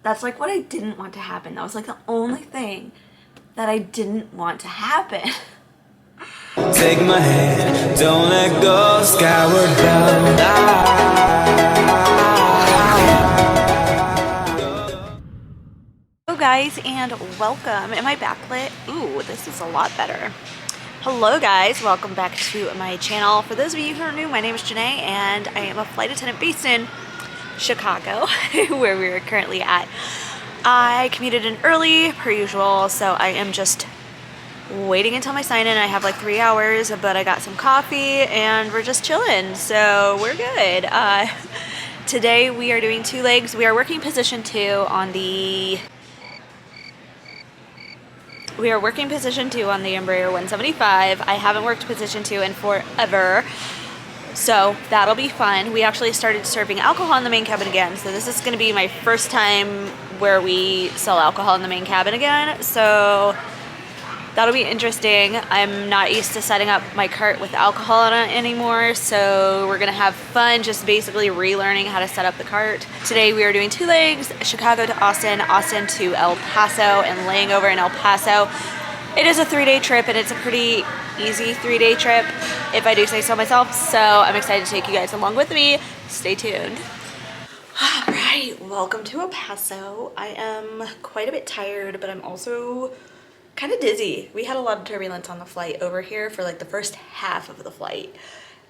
That's like what I didn't want to happen. That was like the only thing that I didn't want to happen. Take my hand, don't let go, skyward bound. Hello guys and welcome. Am I backlit? Ooh, this is a lot better. Hello guys, welcome back to my channel. For those of you who are new, my name is Jinaye and I am a flight attendant based in Chicago, where we are currently at. I commuted in early, per usual, so I am just waiting until my sign-in. I have like 3 hours, but I got some coffee and we're just chilling, so we're good. Today we are doing 2 legs. We are working position 2 on the Embraer 175. I haven't worked position 2 in forever, so that'll be fun. We actually started serving alcohol in the main cabin again, so this is going to be my first time where we sell alcohol in the main cabin again, so that'll be interesting. I'm not used to setting up my cart with alcohol in it anymore, so we're gonna have fun just basically relearning how to set up the cart. Today we are doing 2 legs, Chicago to Austin, Austin to El Paso, and laying over in El Paso. It is a 3-day trip and it's a pretty easy 3-day trip, if I do say so myself, so I'm excited to take you guys along with me. Stay tuned. All right, welcome to El Paso. I am quite a bit tired, but I'm also kind of dizzy. We had a lot of turbulence on the flight over here for like the first half of the flight.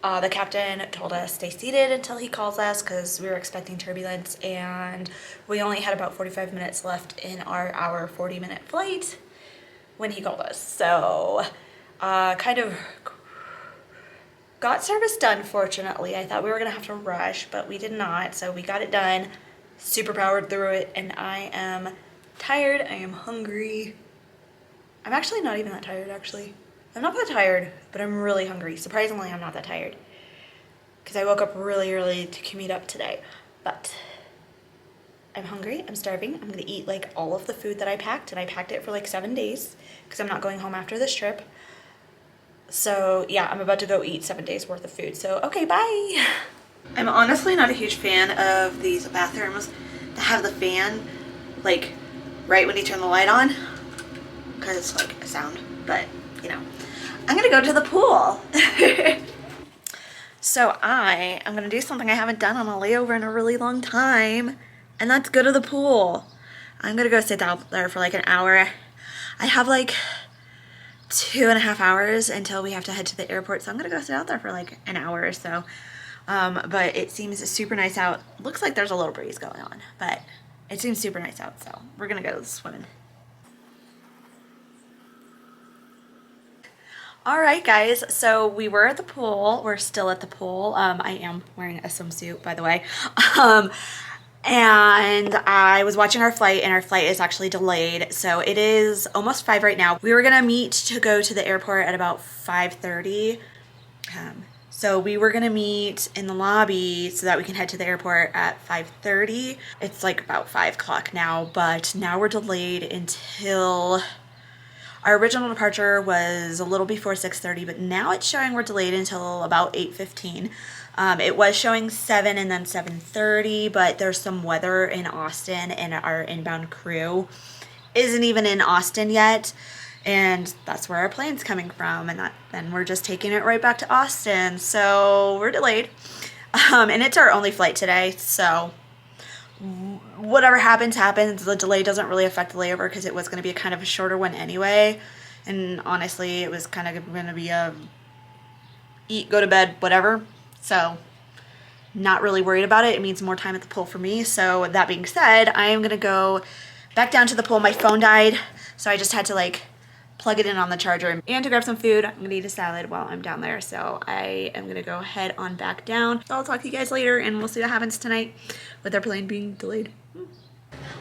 The captain told us stay seated until he calls us because we were expecting turbulence, and we only had about 45 minutes left in our 40-minute flight when he called us. So kind of got service done, fortunately. I thought we were gonna have to rush, but we did not, so we got it done, super powered through it, and I am tired, I am hungry. I'm actually not even that tired, actually. I'm not that tired, but I'm really hungry. Surprisingly, I'm not that tired because I woke up really early to commute up today, but I'm hungry, I'm starving. I'm gonna eat like all of the food that I packed, and I packed it for like 7 days because I'm not going home after this trip. So yeah, I'm about to go eat 7 days worth of food. So okay, bye. I'm honestly not a huge fan of these bathrooms that have the fan like right when you turn the light on, because it's like a sound, but you know, I'm gonna go to the pool. So I am gonna do something I haven't done on a layover in a really long time, and that's go to the pool. I'm gonna go sit out there for like an hour. I have like 2.5 hours until we have to head to the airport, so I'm gonna go sit out there for like an hour or so. But it seems super nice out. Looks like there's a little breeze going on, but it seems super nice out, so we're gonna go swimming. Alright guys, so we were at the pool. We're still at the pool. I am wearing a swimsuit, by the way. And I was watching our flight, and our flight is actually delayed. So it is almost 5 right now. We were gonna meet to go to the airport at about 5:30. So we were gonna meet in the lobby so that we can head to the airport at 5:30. It's like about 5 o'clock now, but now we're delayed until... Our original departure was a little before 6:30, but now it's showing we're delayed until about 8:15. It was showing 7 and then 7:30, but there's some weather in Austin, and our inbound crew isn't even in Austin yet, and that's where our plane's coming from, and then we're just taking it right back to Austin, so we're delayed. And it's our only flight today, so whatever happens, happens. The delay doesn't really affect the layover because it was going to be kind of a shorter one anyway. And honestly, it was kind of going to be a eat, go to bed, whatever. So not really worried about it. It means more time at the pool for me. So that being said, I am going to go back down to the pool. My phone died, so I just had to like plug it in on the charger. And to grab some food, I'm gonna eat a salad while I'm down there. So I am gonna go head on back down. So I'll talk to you guys later, and we'll see what happens tonight with our plane being delayed.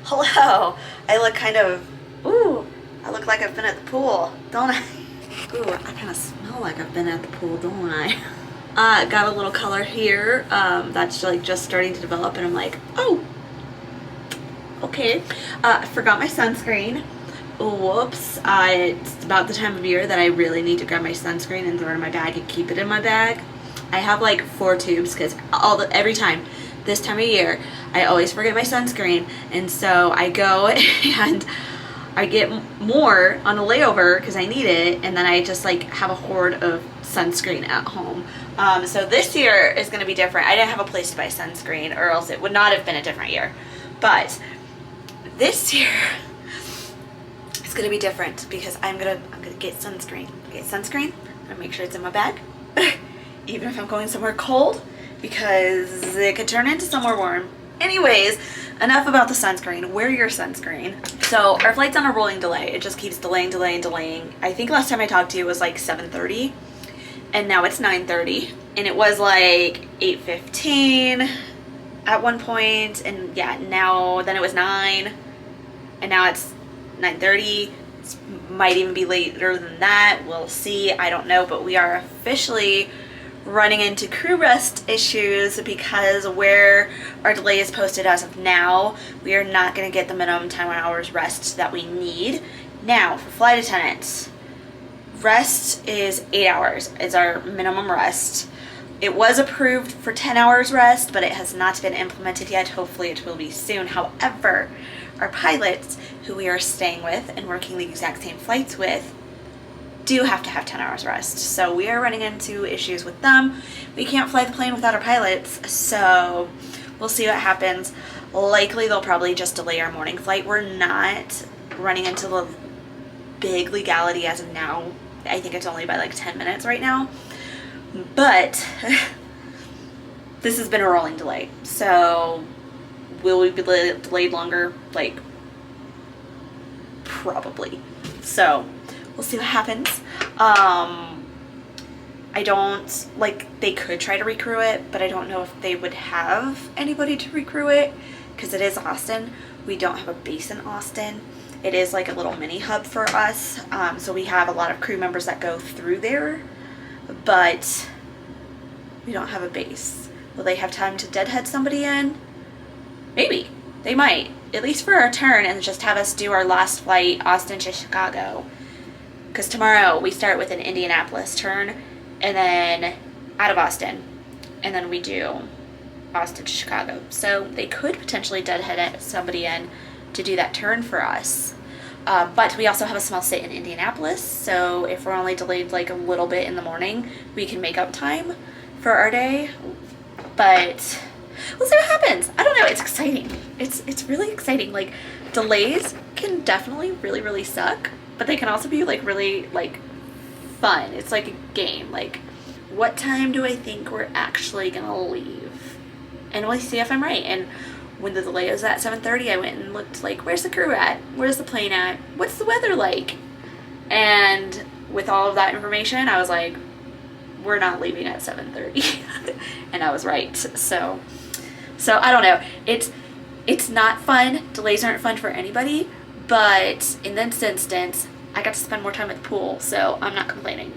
Hello, I look kind of, ooh, I look like I've been at the pool, don't I? Ooh, I kind of smell like I've been at the pool, don't I? Got a little color here, that's like just starting to develop, and I'm like, oh, okay. I forgot my sunscreen. Whoops. It's about the time of year that I really need to grab my sunscreen and throw it in my bag and keep it in my bag. I have like 4 tubes because every time this time of year, I always forget my sunscreen, and so I go and I get more on a layover because I need it, and then I just like have a hoard of sunscreen at home. So this year is going to be different. I didn't have a place to buy sunscreen, or else it would not have been a different year. But this year it's going to be different because I'm gonna get sunscreen. I'm gonna make sure it's in my bag, even if I'm going somewhere cold, because it could turn into somewhere warm. Anyways, enough about the sunscreen. Wear your sunscreen. So our flight's on a rolling delay. It just keeps delaying. I think last time I talked to you was like 7:30, and now it's 9:30, and it was like 8:15 at one point, and yeah, then it was 9, and now it's 9:30. Might even be later than that. We'll see. I don't know, but we are officially running into crew rest issues because where our delay is posted as of now, we are not going to get the minimum 10 hours rest that we need. Now, for flight attendants, rest is 8 hours. It's our minimum rest. It was approved for 10 hours rest, but it has not been implemented yet. Hopefully it will be soon. However, our pilots, who we are staying with and working the exact same flights with, do have to have 10 hours rest. So we are running into issues with them. We can't fly the plane without our pilots, so we'll see what happens. Likely they'll probably just delay our morning flight. We're not running into the big legality as of now. I think it's only by like 10 minutes right now. But this has been a rolling delay. So will we be delayed longer? Like, probably. So we'll see what happens. I don't, like, they could try to recrew it, but I don't know if they would have anybody to recrew it because it is Austin. We don't have a base in Austin. It is like a little mini hub for us. So we have a lot of crew members that go through there, but we don't have a base. Will they have time to deadhead somebody in? Maybe. They might, at least for our turn, and just have us do our last flight, Austin to Chicago. Because tomorrow we start with an Indianapolis turn, and then out of Austin, and then we do Austin to Chicago. So they could potentially deadhead somebody in to do that turn for us. But we also have a small sit in Indianapolis, so if we're only delayed like a little bit in the morning, we can make up time for our day. But we'll see what happens. I don't know. It's exciting. It's really exciting. Like, delays can definitely really, really suck, but they can also be like really like fun. It's like a game. Like, what time do I think we're actually gonna leave? And we'll see if I'm right. And when the delay was at 7:30, I went and looked like, where's the crew at? Where's the plane at? What's the weather like? And with all of that information, I was like, we're not leaving at 7:30. And I was right. So I don't know. It's not fun. Delays aren't fun for anybody. But in this instance, I got to spend more time at the pool, so I'm not complaining.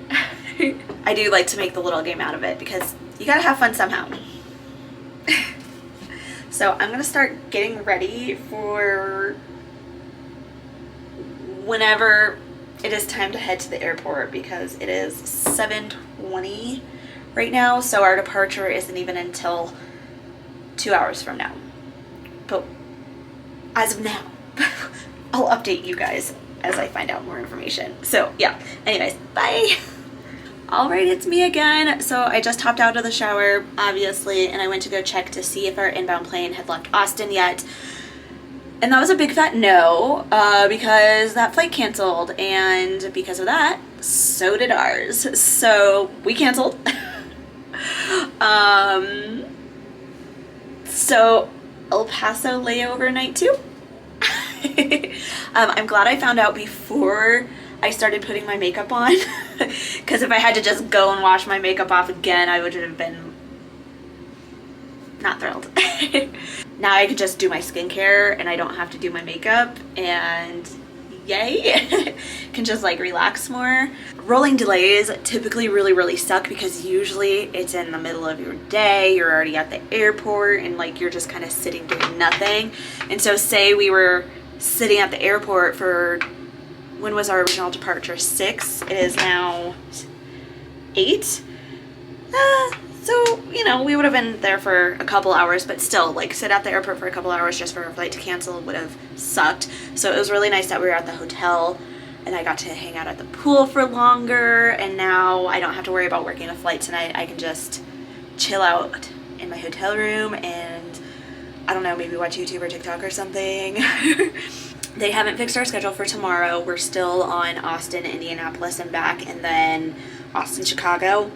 I do like to make the little game out of it because you gotta have fun somehow. So I'm gonna start getting ready for whenever it is time to head to the airport, because it is 7:20 right now, so our departure isn't even until 2 hours from now. But as of now, I'll update you guys as I find out more information. So yeah, anyways, bye. All right, it's me again. So I just hopped out of the shower, obviously, and I went to go check to see if our inbound plane had left Austin yet. And that was a big fat no, because that flight canceled, and because of that, so did ours. So we canceled. So El Paso layover night 2. I'm glad I found out before I started putting my makeup on, because if I had to just go and wash my makeup off again, I would have been not thrilled. Now I could just do my skincare and I don't have to do my makeup, and yay. Can just like relax more. Rolling delays typically really suck because usually it's in the middle of your day, you're already at the airport, and like you're just kind of sitting doing nothing. And so say we were sitting at the airport for, when was our original departure? 6. It is now 8. So, you know, we would have been there for a couple hours, but still, like, sit at the airport for a couple hours just for our flight to cancel would have sucked. So it was really nice that we were at the hotel and I got to hang out at the pool for longer, and now I don't have to worry about working a flight tonight. I can just chill out in my hotel room and, I don't know, maybe watch YouTube or TikTok or something. They haven't fixed our schedule for tomorrow. We're still on Austin, Indianapolis, and back, and then Austin, Chicago.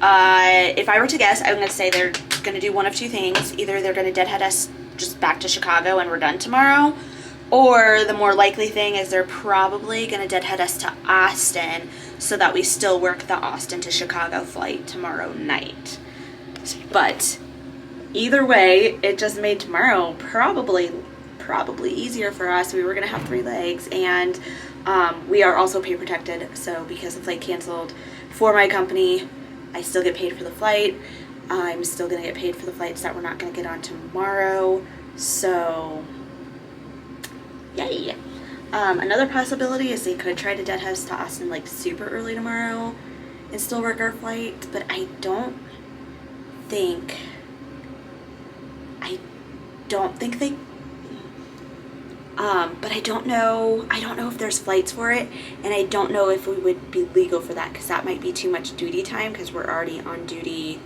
If I were to guess, I'm going to say they're going to do one of two things. Either they're going to deadhead us just back to Chicago and we're done tomorrow, or the more likely thing is they're probably going to deadhead us to Austin so that we still work the Austin to Chicago flight tomorrow night. But either way, it just made tomorrow probably easier for us. We were going to have 3 legs, and we are also pay protected, so because the flight canceled for my company, I still get paid for the flight. I'm still going to get paid for the flights that we're not going to get on tomorrow, so yay. Another possibility is they could try to deadhead us to Austin like super early tomorrow and still work our flight, but I don't think they but I don't know if there's flights for it, and I don't know if we would be legal for that, because that might be too much duty time, because we're already on duty.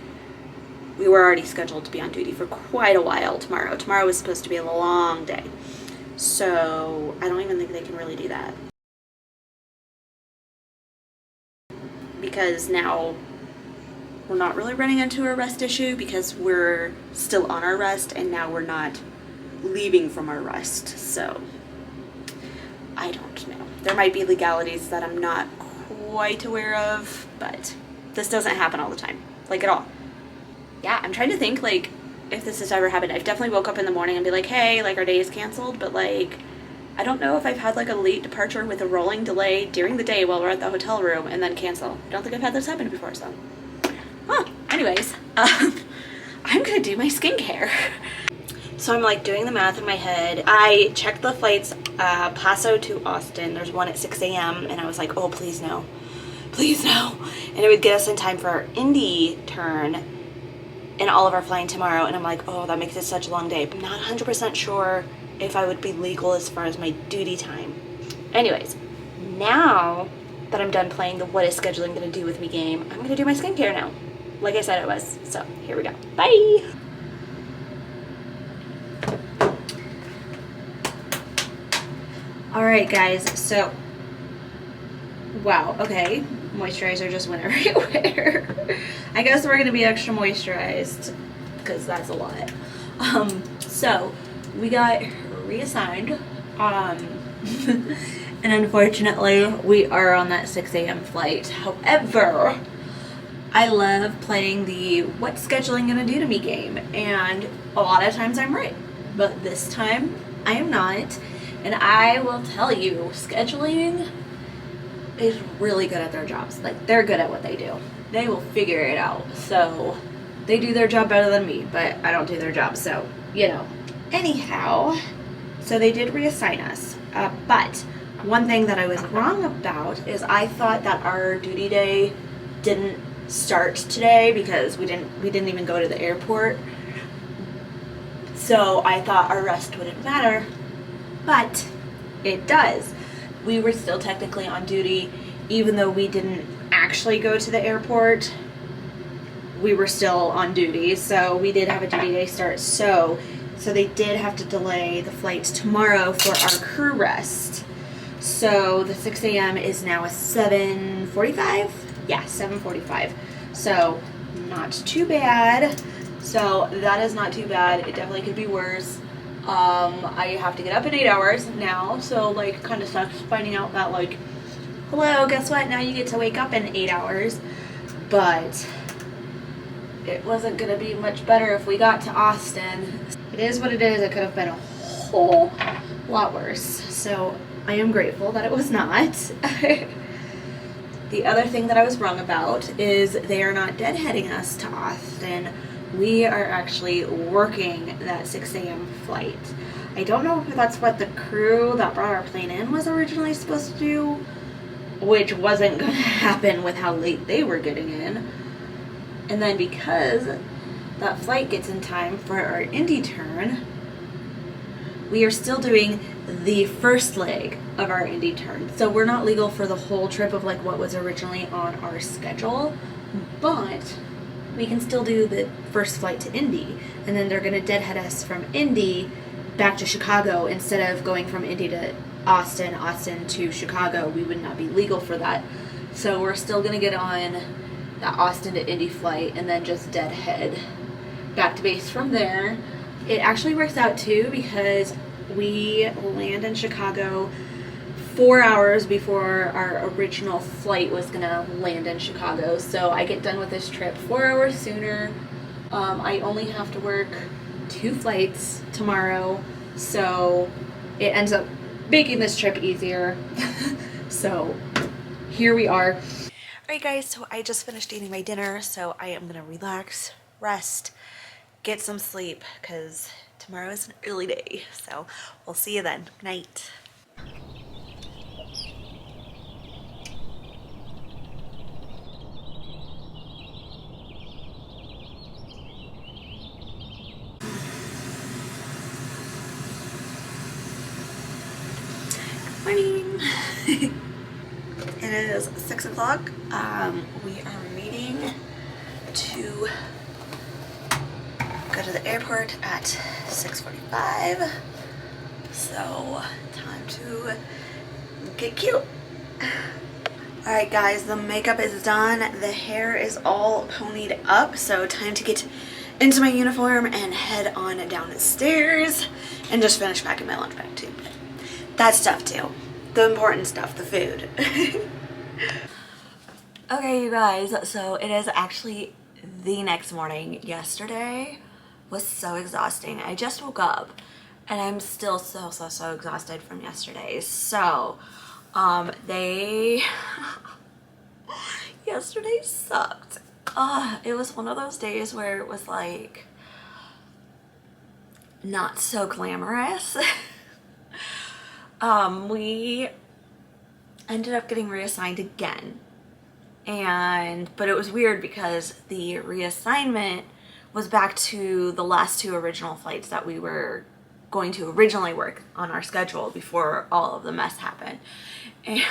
We were already scheduled to be on duty for quite a while tomorrow. Tomorrow was supposed to be a long day, so I don't even think they can really do that, because now we're not really running into a rest issue because we're still on our rest, and now we're not leaving from our rest. So I don't know. There might be legalities that I'm not quite aware of, but this doesn't happen all the time, like at all. Yeah, I'm trying to think like if this has ever happened. I've definitely woke up in the morning and be like, hey, like our day is canceled, but like I don't know if I've had like a late departure with a rolling delay during the day while we're at the hotel room and then cancel. I don't think I've had this happen before, so anyways, I'm gonna do my skincare. So I'm like doing the math in my head. I checked the flights, Paso to Austin. There's one at 6 a.m. and I was like, oh, please no. Please no. And it would get us in time for our Indy turn and all of our flying tomorrow. And I'm like, oh, that makes it such a long day. I'm not 100% sure if I would be legal as far as my duty time. Anyways, now that I'm done playing the what is scheduling gonna do with me game, I'm gonna do my skincare now. Like I said I was. So here we go. Bye. Alright guys, so wow, okay, moisturizer just went everywhere. I guess we're gonna be extra moisturized because that's a lot. So we got reassigned, and unfortunately we are on that 6 a.m. flight. However, I love playing the what's scheduling gonna do to me game, and a lot of times I'm right, but this time I am not. And I will tell you, scheduling is really good at their jobs. Like, they're good at what they do. They will figure it out. So, they do their job better than me, but I don't do their job, so, you know. Anyhow, so they did reassign us. But one thing that I was wrong about is I thought that our duty day didn't start today because we didn't even go to the airport. So, I thought our rest wouldn't matter. But it does. We were still technically on duty, even though we didn't actually go to the airport. We were still on duty, so we did have a duty day start. So they did have to delay the flights tomorrow for our crew rest. So the 6 a.m. is now a 7:45? Yeah, 7:45. So not too bad. So that is not too bad. It definitely could be worse. I have to get up in 8 hours now, so like kind of sucks finding out that like, hello, guess what, now you get to wake up in 8 hours, but it wasn't gonna be much better if we got to Austin. It is what it is. It could have been a whole lot worse, so I am grateful that it was not. The other thing that I was wrong about is they are not deadheading us to Austin. We are actually working that 6 a.m. flight. I don't know if that's what the crew that brought our plane in was originally supposed to do, which wasn't going to happen with how late they were getting in. And then because that flight gets in time for our Indy turn, we are still doing the first leg of our Indy turn. So we're not legal for the whole trip of like what was originally on our schedule, but we can still do the first flight to Indy. And then they're gonna deadhead us from Indy back to Chicago instead of going from Indy to Austin, Austin to Chicago. We would not be legal for that. So we're still gonna get on that Austin to Indy flight and then just deadhead back to base from there. It actually works out too because we land in Chicago 4 hours before our original flight was gonna land in Chicago. So I get done with this trip 4 hours sooner. I only have to work 2 flights tomorrow, so it ends up making this trip easier. So here we are. Alright guys, so I just finished eating my dinner, so I am gonna relax, rest, get some sleep, because tomorrow is an early day. So we'll see you then. Good night. Morning. It is 6 o'clock. We are meeting to go to the airport at 6:45. So time to get cute. Alright guys, the makeup is done. The hair is all ponied up. So time to get into my uniform and head on down the stairs and just finish packing my lunch bag too. That stuff too. The important stuff, the food. Okay, you guys, so it is actually the next morning. Yesterday was so exhausting. I just woke up and I'm still so exhausted from yesterday. So, yesterday sucked. It was one of those days where it was like not so glamorous. We ended up getting reassigned again, but it was weird because the reassignment was back to the last 2 original flights that we were going to originally work on our schedule before all of the mess happened. And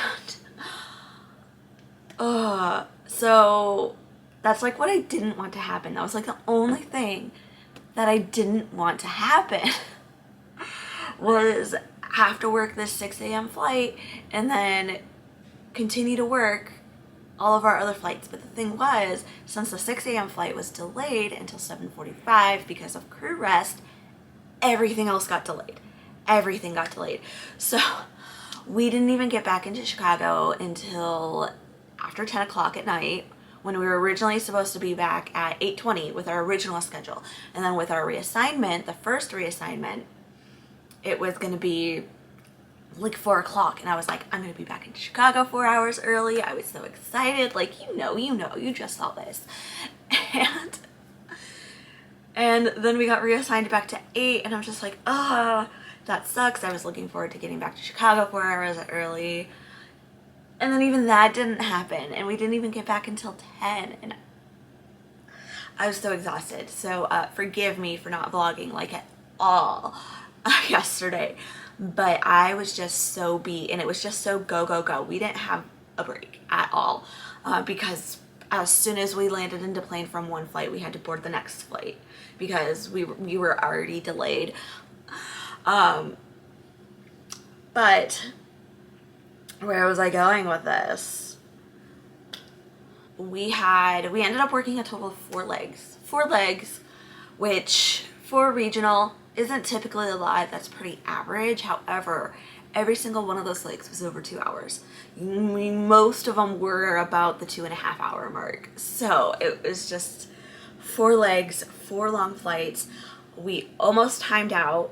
so that's like what I didn't want to happen. That was like the only thing that I didn't want to happen was have to work this 6 a.m. flight and then continue to work all of our other flights. But the thing was, since the 6 a.m. flight was delayed until 7:45 because of crew rest, everything else got delayed. Everything got delayed. So we didn't even get back into Chicago until after 10 o'clock at night, when we were originally supposed to be back at 8:20 with our original schedule. And then with our reassignment, the first reassignment, it was going to be like 4 o'clock. And I was like, I'm going to be back in Chicago 4 hours early. I was so excited. Like, you just saw this. And then we got reassigned back to 8. And I'm just like, that sucks. I was looking forward to getting back to Chicago 4 hours early. And then even that didn't happen. And we didn't even get back until 10. And I was so exhausted. So forgive me for not vlogging like at all yesterday, but I was just so beat and it was just so go. We didn't have a break at all because as soon as we landed into plane from one flight, we had to board the next flight because we were already delayed. But where was I going with this? We ended up working a total of 4 legs, which for regional isn't typically a lot. That's pretty average. However, every single one of those legs was over 2 hours. Most of them were about the 2.5 hour mark. So it was just 4 legs, 4 long flights. We almost timed out.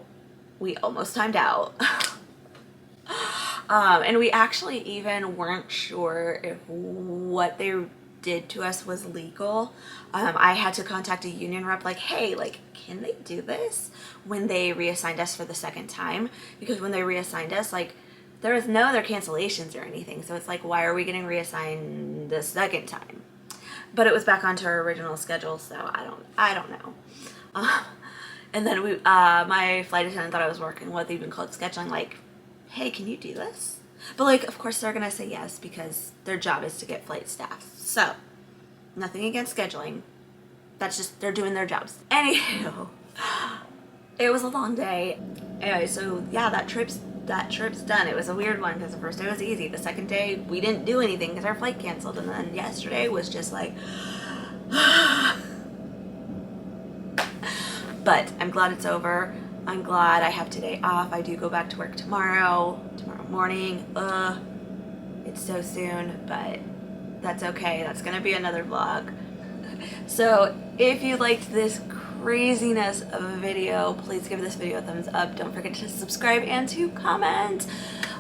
And we actually even weren't sure if what they did to us was legal. I had to contact a union rep like, hey, like, can they do this when they reassigned us for the second time? Because when they reassigned us, like, there was no other cancellations or anything. So it's like, why are we getting reassigned the second time? but it was back onto our original schedule, so I don't know. And then my flight attendant thought I was working what they've been called scheduling, like, hey, can you do this? But like, of course they're gonna say yes because their job is to get flight staff. So, nothing against scheduling. That's just, they're doing their jobs. Anywho, it was a long day. Anyway, so yeah, that trip's done. It was a weird one because the first day was easy. The second day, we didn't do anything because our flight canceled. And then yesterday was just like, but I'm glad it's over. I'm glad I have today off. I do go back to work tomorrow morning. It's so soon, but that's okay. That's gonna be another vlog. So if you liked this craziness of a video, please give this video a thumbs up. Don't forget to subscribe and to comment.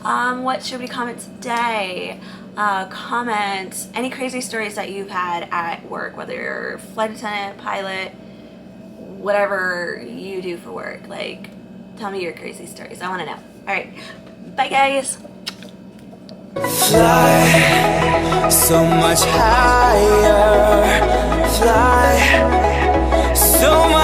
What should we comment today? Comment any crazy stories that you've had at work, whether you're a flight attendant, pilot, whatever you do for work. Like, tell me your crazy stories. I want to know. All right, bye guys. Fly so much higher, fly so much